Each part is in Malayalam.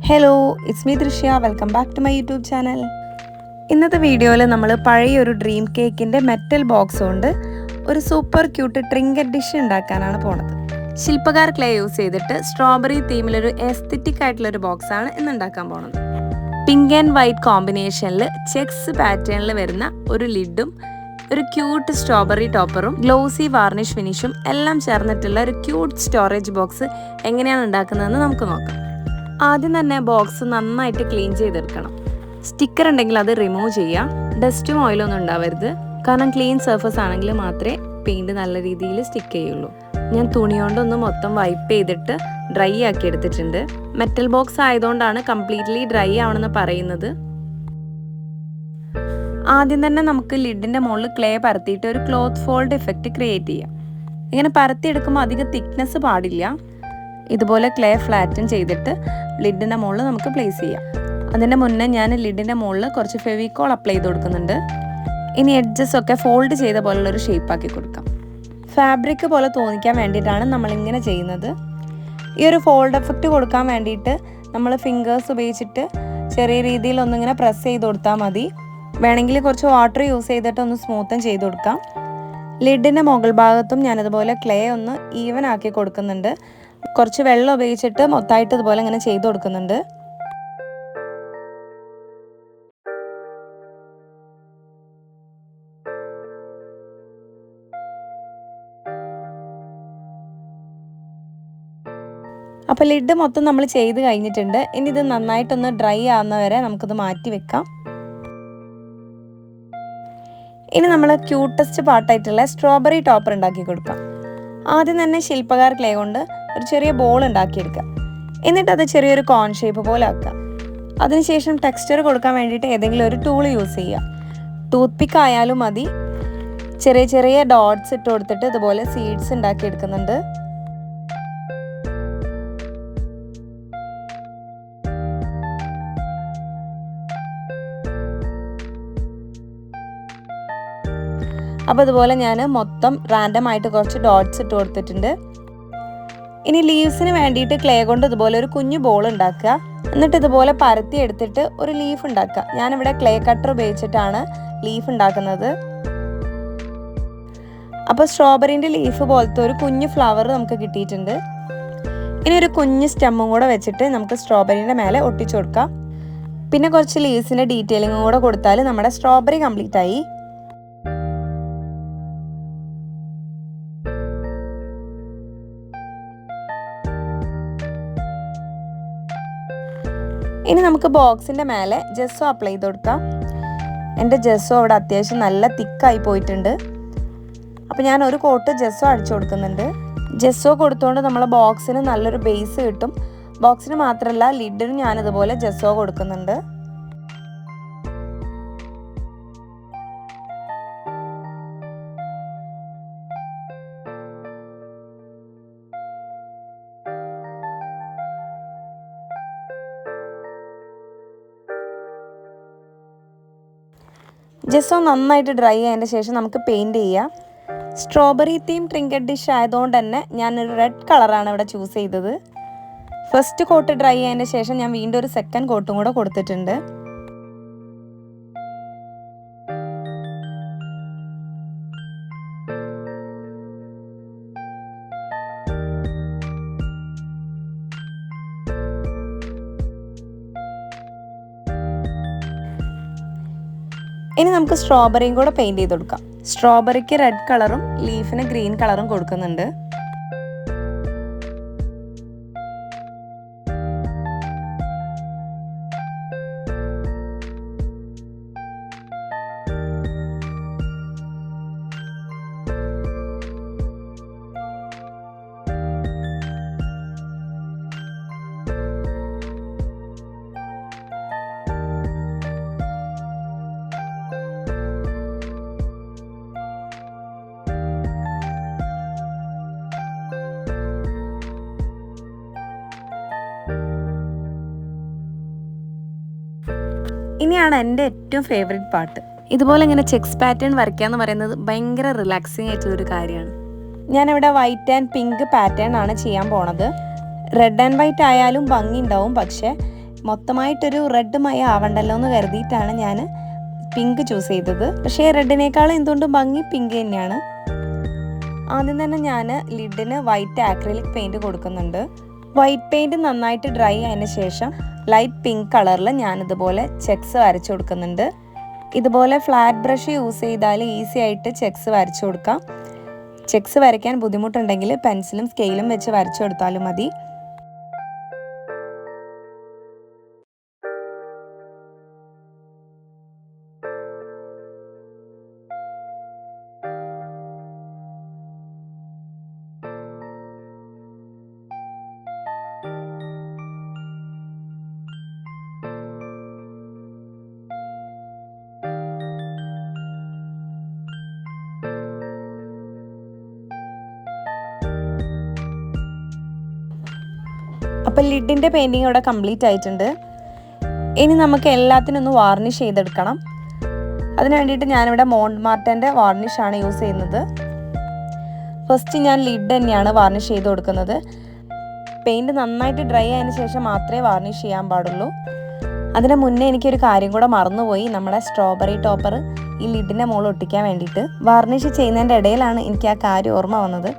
Hello, it's me Drishya. Welcome back to my YouTube channel. ഇന്നത്തെ വീഡിയോയിൽ നമ്മൾ പഴയൊരു ഡ്രീം കേക്കിൻ്റെ മെറ്റൽ ബോക്സ് കൊണ്ട് ഒരു സൂപ്പർ ക്യൂട്ട് ട്രിങ്കറ്റ് ഡിഷ് ഉണ്ടാക്കാനാണ് പോണത്. ശില്പകാർ ക്ലേ യൂസ് ചെയ്തിട്ട് സ്ട്രോബെറി തീമിലൊരു എസ്തെറ്റിക് ആയിട്ടുള്ളൊരു ബോക്സാണ് ഇന്ന് ഉണ്ടാക്കാൻ പോണത്. പിങ്ക് ആൻഡ് വൈറ്റ് കോമ്പിനേഷനിൽ ചെക്സ് പാറ്റേണിൽ വരുന്ന ഒരു ലിഡും ഒരു ക്യൂട്ട് സ്ട്രോബെറി ടോപ്പറും ഗ്ലോസി വാർണിഷ് ഫിനിഷും എല്ലാം ചേർന്നിട്ടുള്ള ഒരു ക്യൂട്ട് സ്റ്റോറേജ് ബോക്സ് എങ്ങനെയാണ് ഉണ്ടാക്കുന്നതെന്ന് നമുക്ക് നോക്കാം. ആദ്യം തന്നെ ബോക്സ് നന്നായിട്ട് ക്ലീൻ ചെയ്തെടുക്കണം. സ്റ്റിക്കർ ഉണ്ടെങ്കിൽ അത് റിമൂവ് ചെയ്യാം. ഡസ്റ്റും ഓയിലൊന്നും ഉണ്ടാവരുത്, കാരണം ക്ലീൻ സർഫസ് ആണെങ്കിൽ മാത്രമേ പെയിൻറ് നല്ല രീതിയിൽ സ്റ്റിക്ക് ചെയ്യുള്ളൂ. ഞാൻ തുണി കൊണ്ടൊന്ന് മൊത്തം വൈപ്പ് ചെയ്തിട്ട് ഡ്രൈ ആക്കി എടുത്തിട്ടുണ്ട്. മെറ്റൽ ബോക്സ് ആയതുകൊണ്ടാണ് കംപ്ലീറ്റ്ലി ഡ്രൈ ആവണമെന്ന് പറയുന്നത്. ആദ്യം തന്നെ നമുക്ക് ലിഡിൻ്റെ മുകളിൽ ക്ലേ പരത്തിയിട്ട് ഒരു ക്ലോത്ത് ഫോൾഡ് ഇഫക്റ്റ് ക്രിയേറ്റ് ചെയ്യാം. ഇങ്ങനെ പരത്തിയെടുക്കുമ്പോൾ അധികം തിക്നെസ് പാടില്ല. ഇതുപോലെ ക്ലേ ഫ്ലാറ്റൻ ചെയ്തിട്ട് ലിഡിൻ്റെ മുകളിൽ നമുക്ക് പ്ലേസ് ചെയ്യാം. അതിൻ്റെ മുന്നേ ഞാൻ ലിഡിൻ്റെ മുകളിൽ കുറച്ച് ഫെവിക്കോൾ അപ്ലൈ ചെയ്ത് കൊടുക്കുന്നുണ്ട്. ഇനി എഡ്ജസ് ഒക്കെ ഫോൾഡ് ചെയ്ത പോലുള്ളൊരു ഷേപ്പാക്കി കൊടുക്കാം. ഫാബ്രിക് പോലെ തോന്നിക്കാൻ വേണ്ടിയിട്ടാണ് നമ്മളിങ്ങനെ ചെയ്യുന്നത്. ഈ ഒരു ഫോൾഡ് എഫക്റ്റ് കൊടുക്കാൻ വേണ്ടിയിട്ട് നമ്മൾ ഫിംഗേഴ്സ് ഉപയോഗിച്ചിട്ട് ചെറിയ രീതിയിൽ ഒന്നിങ്ങനെ പ്രസ് ചെയ്ത് കൊടുത്താൽ മതി. വേണമെങ്കിൽ കുറച്ച് വാട്ടർ യൂസ് ചെയ്തിട്ട് ഒന്ന് സ്മൂത്തൻ ചെയ്ത് കൊടുക്കാം. ലിഡിൻ്റെ മുകൾ ഭാഗത്തും ഞാനതുപോലെ ക്ലേ ഒന്ന് ഈവൻ ആക്കി കൊടുക്കുന്നുണ്ട്. കുറച്ച് വെള്ളം ഉപയോഗിച്ചിട്ട് മൊത്തമായിട്ട് ഇതുപോലെ ഇങ്ങനെ ചെയ്ത് കൊടുക്കുന്നുണ്ട്. അപ്പോൾ ലിഡ് മൊത്തം നമ്മൾ ചെയ്ത് കഴിഞ്ഞിട്ടുണ്ട്. ഇനി ഇത് നന്നായിട്ടൊന്ന് ഡ്രൈ ആവുന്ന വരെ നമുക്കിത് മാറ്റി വെക്കാം. ഇനി നമ്മൾ ക്യൂട്ടസ്റ്റ് പാർട്ടായിട്ടുള്ള സ്ട്രോബെറി ടോപ്പർ ഉണ്ടാക്കി കൊടുക്കാം. ആദ്യം തന്നെ ശില്പകാർ ക്ലേ കൊണ്ട് ഒരു ചെറിയ ബോൾ ഉണ്ടാക്കിയെടുക്കാം. എന്നിട്ട് അത് ചെറിയൊരു കോൺ ഷേപ്പ് പോലെ ആക്കാം. അതിനുശേഷം ടെക്സ്ചർ കൊടുക്കാൻ വേണ്ടിയിട്ട് ഏതെങ്കിലും ഒരു ടൂൾ യൂസ് ചെയ്യാം. ടൂത്ത് പിക്ക് ആയാലും മതി. ചെറിയ ചെറിയ ഡോട്ട്സ് ഇട്ട് കൊടുത്തിട്ട് ഇതുപോലെ സീഡ്സ് ഉണ്ടാക്കിയെടുക്കുന്നുണ്ട്. അപ്പോൾ ഇതുപോലെ ഞാൻ മൊത്തം റാൻഡം ആയിട്ട് കുറച്ച് ഡോട്ട്സ് ഇട്ട് കൊടുത്തിട്ടുണ്ട്. ഇനി ലീവ്സിന് വേണ്ടിയിട്ട് ക്ലേ കൊണ്ട് ഇതുപോലെ ഒരു കുഞ്ഞു ബോൾ ഉണ്ടാക്കുക. എന്നിട്ട് ഇതുപോലെ പരത്തി എടുത്തിട്ട് ഒരു ലീഫ് ഉണ്ടാക്കുക. ഞാനിവിടെ ക്ലേ കട്ടർ ഉപയോഗിച്ചിട്ടാണ് ലീഫ് ഉണ്ടാക്കുന്നത്. അപ്പോൾ സ്ട്രോബെറിൻ്റെ ലീഫ് പോലത്തെ ഒരു കുഞ്ഞു ഫ്ലവർ നമുക്ക് കിട്ടിയിട്ടുണ്ട്. ഇനി ഒരു കുഞ്ഞു സ്റ്റെമ്മും കൂടെ വെച്ചിട്ട് നമുക്ക് സ്ട്രോബെറിൻ്റെ മേലെ ഒട്ടിച്ചു കൊടുക്കാം. പിന്നെ കുറച്ച് ലീവ്സിൻ്റെ ഡീറ്റെയിലിങ്ങും കൂടെ കൊടുത്താൽ നമ്മുടെ സ്ട്രോബെറി കംപ്ലീറ്റ് ആയി. ഇനി നമുക്ക് ബോക്സിൻ്റെ മേലെ ജെസ്സോ അപ്ലൈ ചെയ്ത് കൊടുക്കാം. എൻ്റെ ജെസ്സോ അവിടെ അത്യാവശ്യം നല്ല തിക്കായി പോയിട്ടുണ്ട്. അപ്പോൾ ഞാൻ ഒരു കോട്ട് ജെസ്സോ അടിച്ചു കൊടുക്കുന്നുണ്ട്. ജെസ്സോ കൊടുത്തുകൊണ്ട് നമ്മളെ ബോക്സിന് നല്ലൊരു ബേസ് കിട്ടും. ബോക്സിന് മാത്രമല്ല ലിഡിനും ഞാനിതുപോലെ ജെസ്സോ കൊടുക്കുന്നുണ്ട്. ജെസ്സോ നന്നായിട്ട് ഡ്രൈ ആയതിൻ്റെ ശേഷം നമുക്ക് പെയിൻറ് ചെയ്യാം. സ്ട്രോബെറി തീം ട്രിങ്കറ്റ് ഡിഷ് ആയതുകൊണ്ട് തന്നെ ഞാനൊരു റെഡ് കളറാണ് ഇവിടെ ചൂസ് ചെയ്തത്. ഫസ്റ്റ് കോട്ട് ഡ്രൈ ആയതിൻ്റെ ശേഷം ഞാൻ വീണ്ടും ഒരു സെക്കൻഡ് കോട്ടും കൂടെ കൊടുത്തിട്ടുണ്ട്. ഇനി നമുക്ക് സ്ട്രോബെറിയും കൂടെ പെയിൻറ് ചെയ്ത് കൊടുക്കാം. സ്ട്രോബെറിക്ക് റെഡ് കളറും ലീഫിന് ഗ്രീൻ കളറും കൊടുക്കുന്നുണ്ട്. ഇനിയാണ് എൻ്റെ ഏറ്റവും ഫേവറേറ്റ് പാർട്ട്. ഇതുപോലെ ഇങ്ങനെ ചെക്സ് പാറ്റേൺ വരയ്ക്കുക എന്ന് പറയുന്നത് ഭയങ്കര റിലാക്സിങ് ആയിട്ടുള്ളൊരു കാര്യമാണ്. ഞാനിവിടെ വൈറ്റ് ആൻഡ് പിങ്ക് പാറ്റേൺ ആണ് ചെയ്യാൻ പോണത്. റെഡ് ആൻഡ് വൈറ്റ് ആയാലും ഭംഗി ഉണ്ടാവും, പക്ഷേ മൊത്തമായിട്ടൊരു റെഡ് മയ ആവണ്ടല്ലോ എന്ന് കരുതിയിട്ടാണ് ഞാൻ പിങ്ക് ചൂസ് ചെയ്തത്. പക്ഷേ റെഡിനേക്കാളും എന്തുകൊണ്ടും ഭംഗി പിങ്ക് തന്നെയാണ്. ആദ്യം തന്നെ ഞാൻ ലിഡിന് വൈറ്റ് ആക്രിലിക് പെയിൻറ് കൊടുക്കുന്നുണ്ട്. വൈറ്റ് പെയിൻറ് നന്നായിട്ട് ഡ്രൈ ആയതിനു ശേഷം ലൈറ്റ് പിങ്ക് കളറിൽ ഞാനിതുപോലെ ചെക്സ് വരച്ചു കൊടുക്കുന്നുണ്ട്. ഇതുപോലെ ഫ്ലാറ്റ് ബ്രഷ് യൂസ് ചെയ്താൽ ഈസി ആയിട്ട് ചെക്സ് വരച്ചു കൊടുക്കാം. ചെക്സ് വരയ്ക്കാൻ ബുദ്ധിമുട്ടുണ്ടെങ്കിൽ പെൻസിലും സ്കെയിലും വെച്ച് വരച്ചു കൊടുത്താലും മതി. അപ്പോൾ ലിഡിൻ്റെ പെയിൻറ്റിങ് ഇവിടെ കംപ്ലീറ്റ് ആയിട്ടുണ്ട്. ഇനി നമുക്ക് എല്ലാത്തിനും ഒന്ന് വാർണിഷ് ചെയ്തെടുക്കണം. അതിന് വേണ്ടിയിട്ട് ഞാനിവിടെ മോൺമാർട്ടൻ്റെ വാർണിഷാണ് യൂസ് ചെയ്യുന്നത്. ഫസ്റ്റ് ഞാൻ ലിഡ് തന്നെയാണ് വാർണിഷ് ചെയ്ത് കൊടുക്കുന്നത്. പെയിൻറ്റ് നന്നായിട്ട് ഡ്രൈ ആയതിനു ശേഷം മാത്രമേ വാർണിഷ് ചെയ്യാൻ പാടുള്ളൂ. അതിന് മുന്നേ എനിക്കൊരു കാര്യം കൂടെ മറന്നുപോയി. നമ്മുടെ സ്ട്രോബെറി ടോപ്പർ ഈ ലിഡിൻ്റെ മുകളിൽ ഒട്ടിക്കാൻ വേണ്ടിയിട്ട് വാർണിഷ് ചെയ്യുന്നതിൻ്റെ ഇടയിലാണ് എനിക്ക് ആ കാര്യം ഓർമ്മ വന്നത്.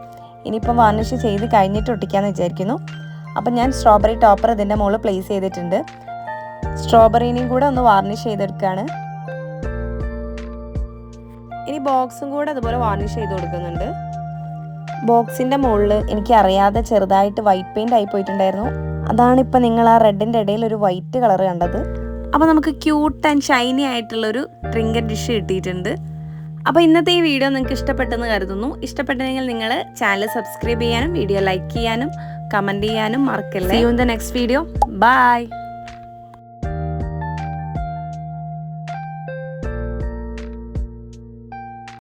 ഇനിയിപ്പം വാർണിഷ് ചെയ്ത് കഴിഞ്ഞിട്ട് ഒട്ടിക്കാമെന്ന് വിചാരിക്കുന്നു. അപ്പം ഞാൻ സ്ട്രോബെറി ടോപ്പർ ഇതിൻ്റെ മുകളിൽ പ്ലേസ് ചെയ്തിട്ടുണ്ട്. സ്ട്രോബെറിനെയും കൂടെ ഒന്ന് വാർണിഷ് ചെയ്തെടുക്കുകയാണ്. ഇനി ബോക്സും കൂടെ അതുപോലെ വാർണിഷ് ചെയ്ത് കൊടുക്കുന്നുണ്ട്. ബോക്സിൻ്റെ മുകളിൽ എനിക്ക് അറിയാതെ ചെറുതായിട്ട് വൈറ്റ് പെയിൻ്റ് ആയി പോയിട്ടുണ്ടായിരുന്നു. അതാണ് ഇപ്പം നിങ്ങൾ ആ റെഡിൻ്റെ ഇടയിൽ ഒരു വൈറ്റ് കളർ കണ്ടത്. അപ്പോൾ നമുക്ക് ക്യൂട്ട് ആൻഡ് ഷൈനി ആയിട്ടുള്ളൊരു ട്രിങ്കറ്റ് ഡിഷ് കിട്ടിയിട്ടുണ്ട്. അപ്പോൾ ഇന്നത്തെ ഈ വീഡിയോ നിങ്ങൾക്ക് ഇഷ്ടപ്പെട്ടെന്ന് കരുതുന്നു. ഇഷ്ടപ്പെട്ടെങ്കിൽ നിങ്ങൾ ചാനൽ സബ്സ്ക്രൈബ് ചെയ്യാനും വീഡിയോ ലൈക്ക് ചെയ്യാനും കമൻറ്റ് ചെയ്യാനും മറക്കല്ലേ. See you in the next video. Bye.